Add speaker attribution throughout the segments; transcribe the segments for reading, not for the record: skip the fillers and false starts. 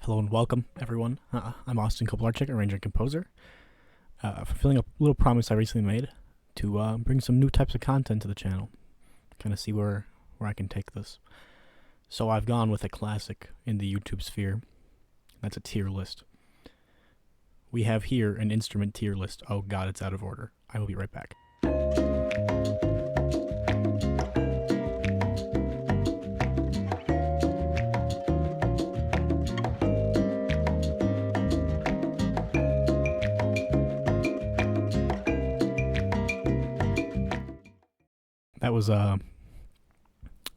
Speaker 1: Hello and welcome, everyone. I'm Austin Kobylarczyk, arranger and composer, fulfilling a little promise I recently made to bring some new types of content to the channel, kind of see where I can take this. So I've gone with a classic in the YouTube sphere. That's a tier list. We have here an instrument tier list. Oh god, it's out of order. I will be right back.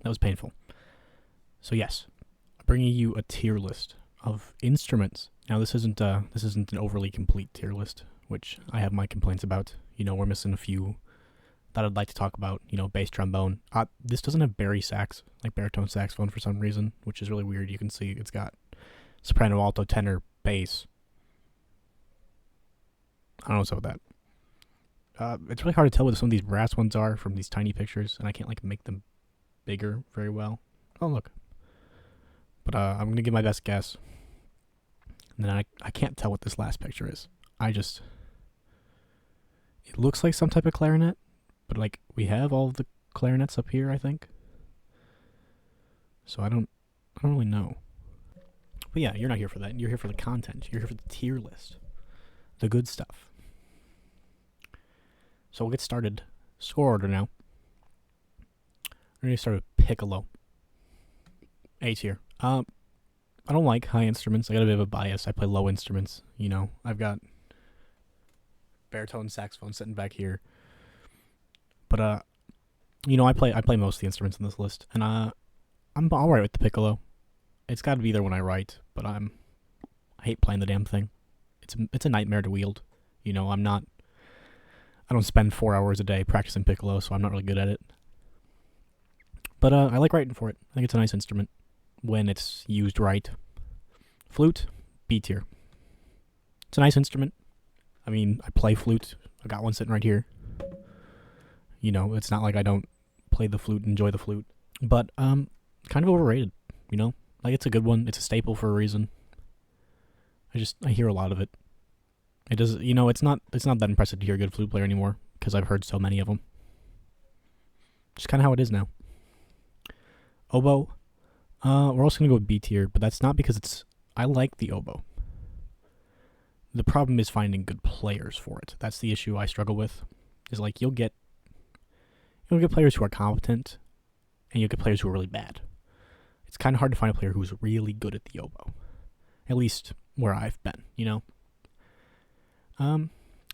Speaker 1: That was painful. So yes, I'm bringing you a tier list of instruments. Now this isn't an overly complete tier list, which I have my complaints about. You know, we're missing a few that I'd like to talk about. You know, bass trombone. This doesn't have sax, like baritone saxophone for some reason, which is really weird. You can see it's got soprano, alto, tenor, bass. I don't know what's up with that. It's really hard to tell what some of these brass ones are from these tiny pictures, and I can't like make them bigger very well. Oh look. But I'm gonna give my best guess. And then I can't tell what this last picture is. It looks like some type of clarinet, but like we have all of the clarinets up here, I think. So I don't really know. But yeah, you're not here for that. You're here for the content. You're here for the tier list. The good stuff. So we'll get started. Score order now. We're going to start with Piccolo. A tier. I don't like high instruments. I got a bit of a bias. I play low instruments. You know, I've got baritone saxophone sitting back here. But you know, I play most of the instruments in this list, and I'm alright with the Piccolo. It's got to be there when I write, but I hate playing the damn thing. It's a nightmare to wield. You know, I don't spend 4 hours a day practicing Piccolo, so I'm not really good at it. But I like writing for it. I think it's a nice instrument when it's used right. Flute, B tier. It's a nice instrument. I mean, I play flute. I got one sitting right here. You know, it's not like I don't play the flute and enjoy the flute. But kind of overrated, you know? Like, it's a good one. It's a staple for a reason. I hear a lot of it. It does, you know, it's not that impressive to hear a good flute player anymore, because I've heard so many of them. Just kind of how it is now. Oboe, we're also going to go with B tier, but that's not because I like the oboe. The problem is finding good players for it. That's the issue I struggle with, is like you'll get players who are competent, and you'll get players who are really bad. It's kind of hard to find a player who's really good at the oboe. At least where I've been, you know?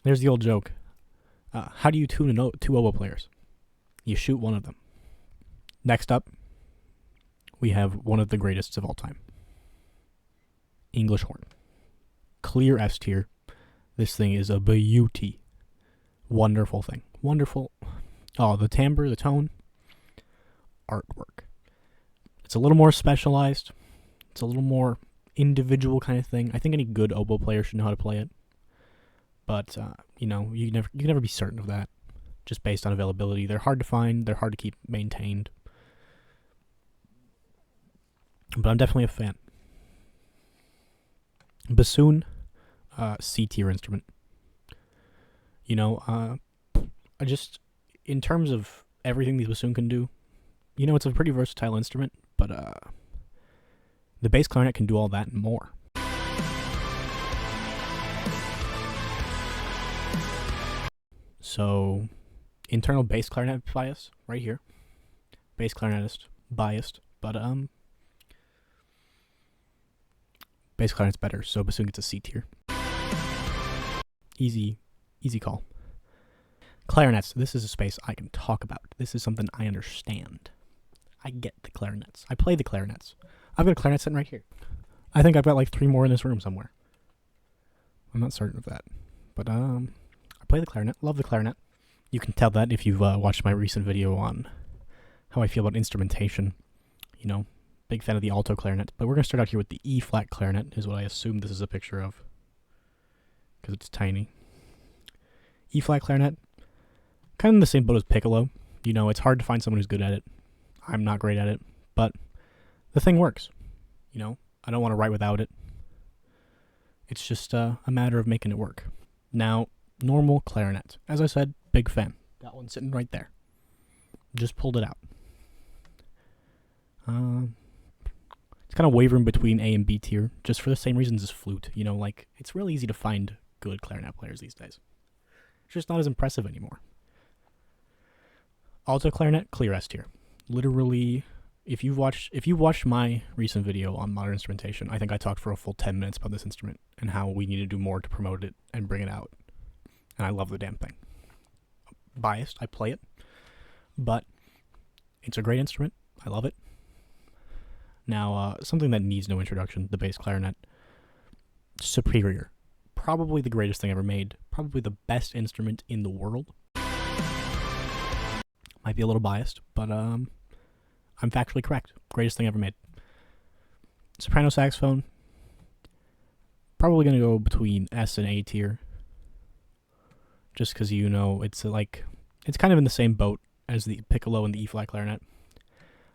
Speaker 1: There's the old joke. How do you tune two oboe players? You shoot one of them. Next up, we have one of the greatest of all time. English horn. Clear S tier. This thing is a beauty. Wonderful thing. Wonderful. Oh, the timbre, the tone. Artwork. It's a little more specialized. It's a little more individual kind of thing. I think any good oboe player should know how to play it. But, you know, you can never be certain of that, just based on availability. They're hard to find. They're hard to keep maintained. But I'm definitely a fan. Bassoon, C tier instrument. You know, in terms of everything the bassoon can do, you know, it's a pretty versatile instrument, but the bass clarinet can do all that and more. So, internal bass clarinet bias right here. Bass clarinetist biased, but bass clarinet's better, so bassoon gets a C tier. Easy call. Clarinets. This is a space I can talk about. This is something I understand. I get the clarinets. I play the clarinets. I've got a clarinet sitting right here. I think I've got like 3 more in this room somewhere. I'm not certain of that, but I play the clarinet. Love the clarinet. You can tell that if you've watched my recent video on how I feel about instrumentation. You know, big fan of the alto clarinet. But we're going to start out here with the E-flat clarinet, is what I assume this is a picture of, because it's tiny. E-flat clarinet, kind of in the same boat as Piccolo. You know, it's hard to find someone who's good at it. I'm not great at it, but the thing works. You know, I don't want to write without it. It's just a matter of making it work. Now, normal clarinet. As I said, big fan. Got one sitting right there. Just pulled it out. It's kind of wavering between A and B tier, just for the same reasons as flute. You know, like, it's really easy to find good clarinet players these days. It's just not as impressive anymore. Alto Clarinet, clear S tier. Literally, if you've watched my recent video on modern instrumentation, I think I talked for a full 10 minutes about this instrument and how we need to do more to promote it and bring it out. And I love the damn thing. Biased, I play it, but it's a great instrument. I love it. Now, something that needs no introduction, the bass clarinet. Superior. Probably the greatest thing ever made. Probably the best instrument in the world. Might be a little biased, but I'm factually correct. Greatest thing ever made. Soprano saxophone. Probably going to go between S and A tier. Just because, you know, it's kind of in the same boat as the Piccolo and the E-flat clarinet.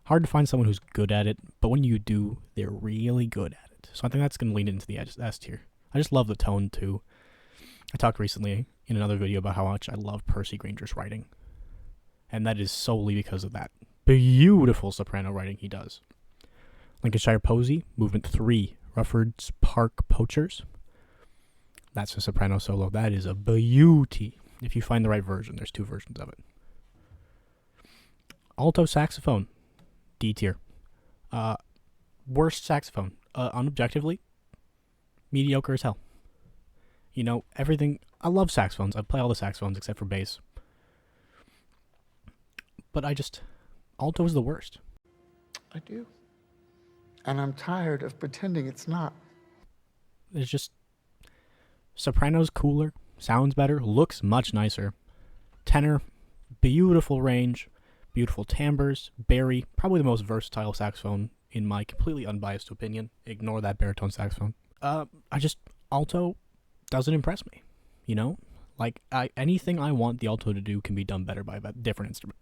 Speaker 1: Hard to find someone who's good at it, but when you do, they're really good at it. So I think that's going to lean into the S tier. I just love the tone, too. I talked recently in another video about how much I love Percy Granger's writing. And that is solely because of that beautiful soprano writing he does. Lincolnshire Posy, Movement 3, Rufford's Park Poachers. That's a soprano solo. That is a beauty. If you find the right version, there's 2 versions of it. Alto saxophone, D tier. Worst saxophone, unobjectively, mediocre as hell. You know, everything. I love saxophones. I play all the saxophones except for bass. But alto is the worst.
Speaker 2: I do. And I'm tired of pretending it's not.
Speaker 1: There's just, soprano's cooler, sounds better, looks much nicer. Tenor, beautiful range, beautiful timbres. Bari, probably the most versatile saxophone in my completely unbiased opinion. Ignore that baritone saxophone. Alto doesn't impress me, you know? Like, anything I want the alto to do can be done better by a different instrument.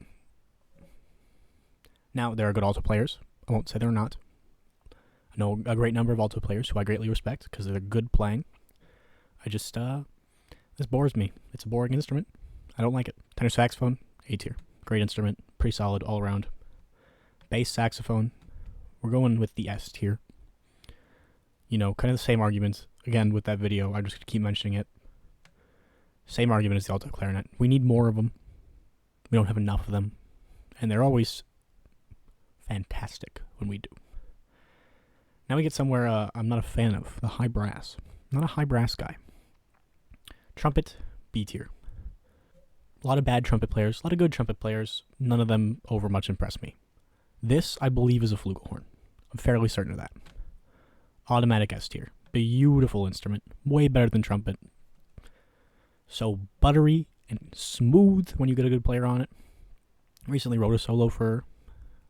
Speaker 1: Now, there are good alto players. I won't say they're not. I know a great number of alto players who I greatly respect because they're good playing. This bores me. It's a boring instrument. I don't like it. Tenor saxophone, A tier. Great instrument. Pretty solid all around. Bass saxophone, we're going with the S tier. You know, kind of the same arguments. Again, with that video, I'm just going to keep mentioning it. Same argument as the alto clarinet. We need more of them. We don't have enough of them. And they're always fantastic when we do. Now we get somewhere I'm not a fan of. The high brass. I'm not a high brass guy. Trumpet, B tier. A lot of bad trumpet players. A lot of good trumpet players. None of them over much impress me. This, I believe, is a Flugelhorn. I'm fairly certain of that. Automatic S tier. Beautiful instrument. Way better than trumpet. So buttery and smooth when you get a good player on it. Recently wrote a solo for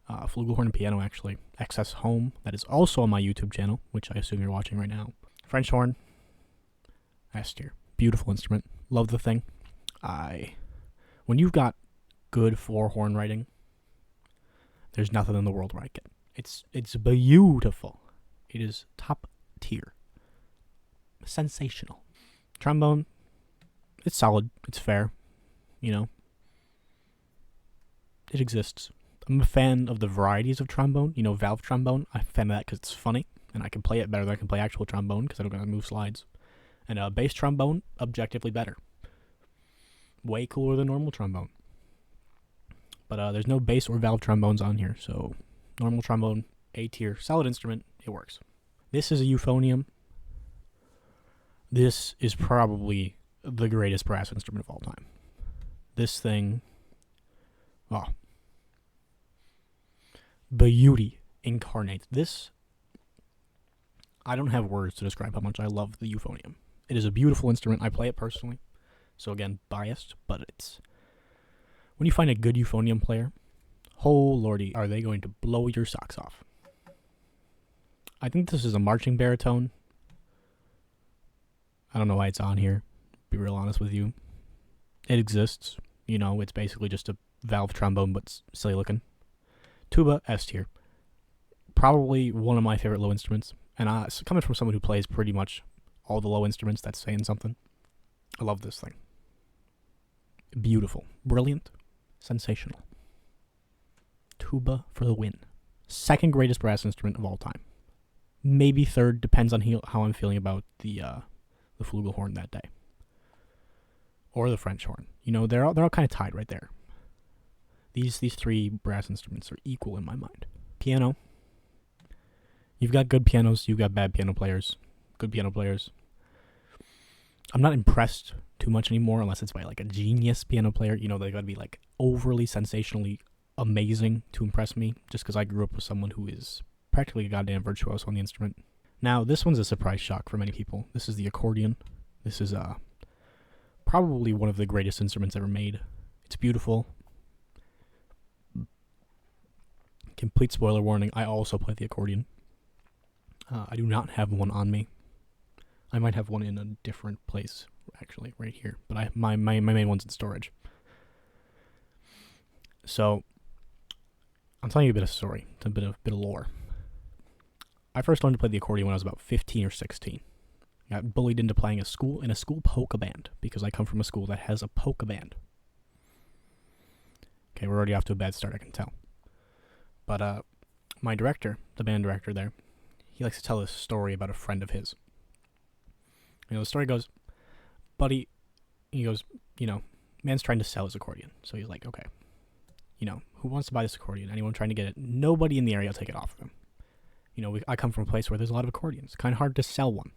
Speaker 1: Flugelhorn and piano, actually. XS Home. That is also on my YouTube channel, which I assume you're watching right now. French horn. S tier. Beautiful instrument. Love the thing. When you've got good 4-horn writing, there's nothing in the world like it. It's beautiful. It is top tier. Sensational. Trombone. It's solid. It's fair. You know. It exists. I'm a fan of the varieties of trombone. You know, valve trombone. I'm a fan of that because it's funny. And I can play it better than I can play actual trombone because I don't got to move slides. And bass trombone, objectively better. Way cooler than normal trombone. But there's no bass or valve trombones on here. So, normal trombone, A tier. Solid instrument. It works. This is a euphonium. This is probably the greatest brass instrument of all time. This thing, oh, beauty incarnate. This, I don't have words to describe how much I love the euphonium. It is a beautiful instrument. I play it personally. So again, biased, but it's, when you find a good euphonium player, oh lordy, are they going to blow your socks off. I think this is a marching baritone. I don't know why it's on here, to be real honest with you. It exists. You know, it's basically just a valve trombone, but silly looking. Tuba, S tier. Probably one of my favorite low instruments. And coming from someone who plays pretty much all the low instruments, that's saying something. I love this thing. Beautiful. Brilliant. Sensational. Tuba for the win. Second greatest brass instrument of all time. Maybe third, depends on how I'm feeling about the Flugelhorn that day. Or the French horn. You know, they're all kind of tied right there. These three brass instruments are equal in my mind. Piano. You've got good pianos, you've got bad piano players. Good piano players. I'm not impressed too much anymore unless it's by like a genius piano player. You know, they gotta be like overly sensationally amazing to impress me, just because I grew up with someone who is practically a goddamn virtuoso on the instrument. Now, this one's a surprise shock for many people. This is the accordion. This is probably one of the greatest instruments ever made. It's beautiful. Complete spoiler warning, I also play the accordion. I do not have one on me. I might have one in a different place, actually, right here. But my main one's in storage. So, I'll tell you a bit of story. It's a bit of lore. I first learned to play the accordion when I was about 15 or 16. I got bullied into playing in a school polka band because I come from a school that has a polka band. Okay, we're already off to a bad start, I can tell. But my director, the band director there, he likes to tell this story about a friend of his. You know, the story goes, buddy, he goes, you know, man's trying to sell his accordion. So he's like, okay, you know, who wants to buy this accordion? Anyone trying to get it? Nobody in the area will take it off of him. You know, I come from a place where there's a lot of accordions. It's kind of hard to sell one.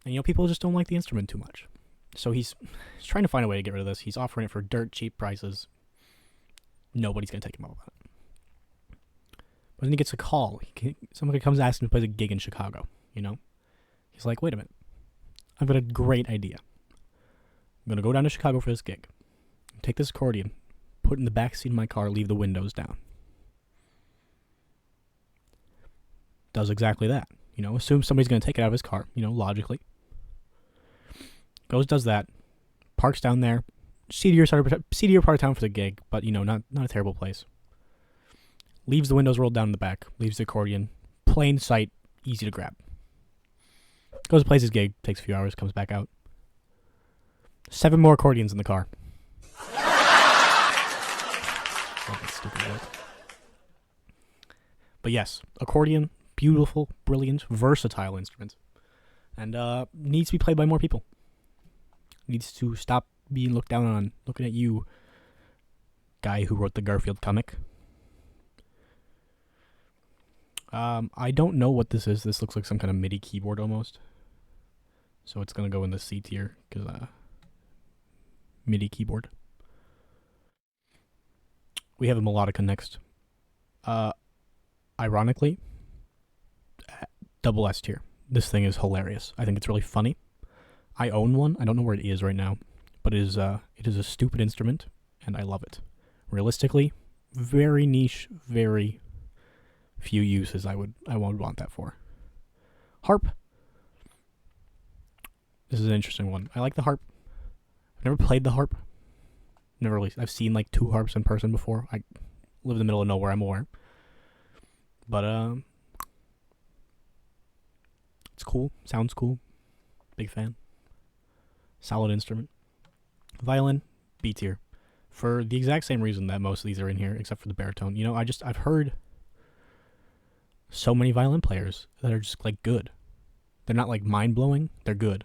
Speaker 1: And, you know, people just don't like the instrument too much. So he's trying to find a way to get rid of this. He's offering it for dirt cheap prices. Nobody's going to take him up on it. But then he gets a call. Somebody comes asking to play a gig in Chicago, you know? He's like, wait a minute. I've got a great idea. I'm going to go down to Chicago for this gig. Take this accordion, put it in the back seat of my car, leave the windows down. Does exactly that. You know, assumes somebody's going to take it out of his car, you know, logically. Goes, does that. Parks down there. Seedier part of town for the gig, but, you know, not a terrible place. Leaves the windows rolled down in the back. Leaves the accordion. Plain sight. Easy to grab. Goes, plays his gig. Takes a few hours. Comes back out. 7 more accordions in the car. Stupid word. But yes, accordion, beautiful, brilliant, versatile instrument. And needs to be played by more people. Needs to stop being looked down on. Looking at you, guy who wrote the Garfield comic. I don't know what this is. This looks like some kind of MIDI keyboard almost. So it's going to go in the C tier, because MIDI keyboard. We have a Melodica next. Ironically, double S tier. This thing is hilarious. I think it's really funny. I own one. I don't know where it is right now, but it is a stupid instrument, and I love it. Realistically, very niche, very few uses I would want that for. Harp. This is an interesting one. I like the harp. I've never played the harp. I've seen like 2 harps in person before. I live in the middle of nowhere, I'm aware. But it's cool. Sounds cool. Big fan. Solid instrument. Violin, B tier. For the exact same reason that most of these are in here, except for the baritone. You know, I've heard so many violin players that are just like good. They're not like mind-blowing, they're good.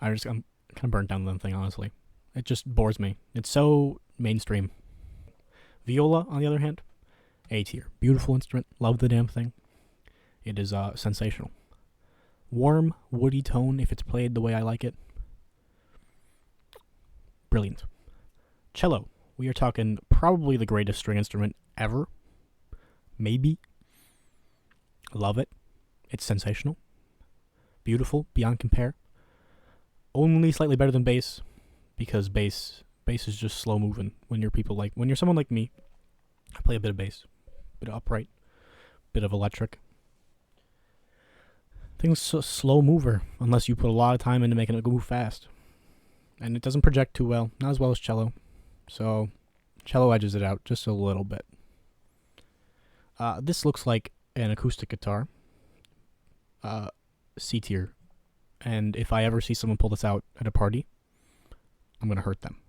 Speaker 1: I'm kind of burnt down on the thing, honestly. It just bores me. It's so mainstream. Viola, on the other hand, A tier. Beautiful instrument. Love the damn thing. It is sensational. Warm, woody tone if it's played the way I like it. Brilliant. Cello. We are talking probably the greatest string instrument ever. Maybe. Love it. It's sensational. Beautiful, beyond compare. Only slightly better than bass, because bass is just slow moving. When you're someone like me, I play a bit of bass, bit of upright, bit of electric. Things a slow mover unless you put a lot of time into making it move fast, and it doesn't project too well, not as well as cello. So, cello edges it out just a little bit. This looks like an acoustic guitar. C tier. And if I ever see someone pull this out at a party, I'm gonna hurt them.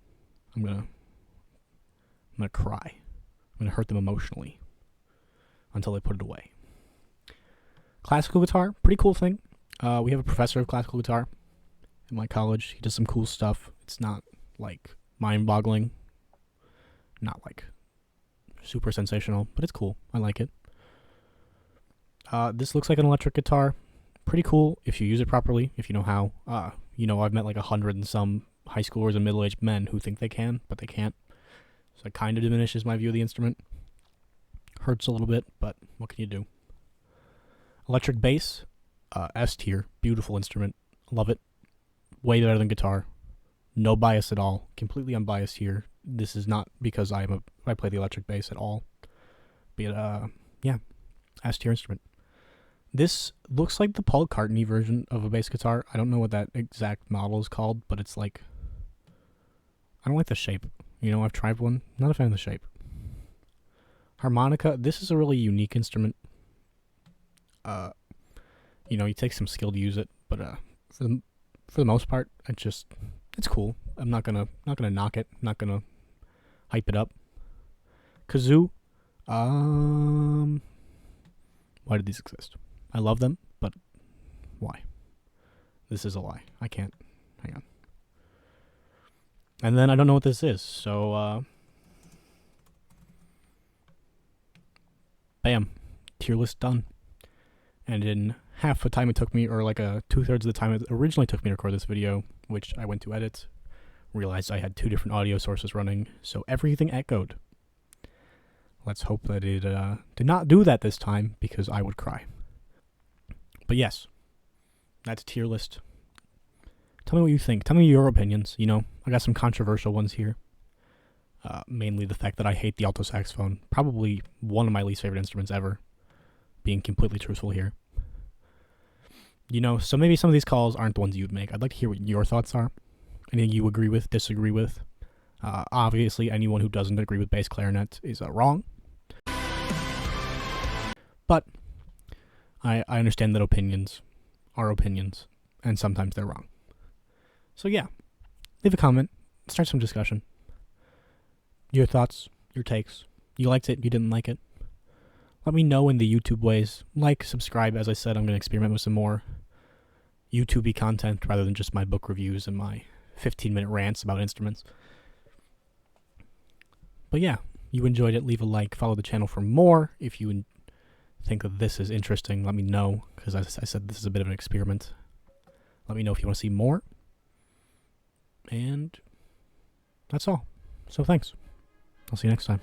Speaker 1: I'm gonna cry. I'm gonna hurt them emotionally until they put it away. Classical guitar, pretty cool thing. We have a professor of classical guitar in my college. He does some cool stuff. It's not like mind-boggling, not like super sensational, but it's cool. I like it. This looks like an electric guitar. Pretty cool if you use it properly, if you know how. I've met like 100 and some high schoolers and middle-aged men who think they can, but they can't. So it kind of diminishes my view of the instrument. Hurts a little bit, but what can you do? Electric bass, S tier, beautiful instrument. Love it. Way better than guitar. No bias at all. Completely unbiased here. This is not because I play the electric bass at all. But S tier instrument. This looks like the Paul McCartney version of a bass guitar. I don't know what that exact model is called, but it's like, I don't like the shape. I've tried one. Not a fan of the shape. Harmonica. This is a really unique instrument. You take some skill to use it, but for the most part, it's cool. I'm not gonna knock it. I'm not gonna hype it up. Kazoo. Why did these exist? I love them, but why? This is a lie. I can't. Hang on. And then I don't know what this is, so bam, tier list done. And in half the time it took me, or like 2/3 of the time it originally took me to record this video, which I went to edit, realized I had 2 different audio sources running, so everything echoed. Let's hope that it did not do that this time, because I would cry. But yes, that's a tier list. Tell me what you think. Tell me your opinions. I got some controversial ones here. Mainly the fact that I hate the alto saxophone. Probably one of my least favorite instruments ever. Being completely truthful here. So maybe some of these calls aren't the ones you'd make. I'd like to hear what your thoughts are. Anything you agree with, disagree with. Obviously, anyone who doesn't agree with bass clarinet is wrong. But I understand that opinions are opinions, and sometimes they're wrong. So yeah, leave a comment, start some discussion. Your thoughts, your takes. You liked it, you didn't like it. Let me know in the YouTube ways. Like, subscribe. As I said, I'm going to experiment with some more YouTube-y content rather than just my book reviews and my 15-minute rants about instruments. But yeah, you enjoyed it. Leave a like. Follow the channel for more. If you think that this is interesting, let me know. Because as I said, this is a bit of an experiment. Let me know if you want to see more. And that's all. So thanks. I'll see you next time.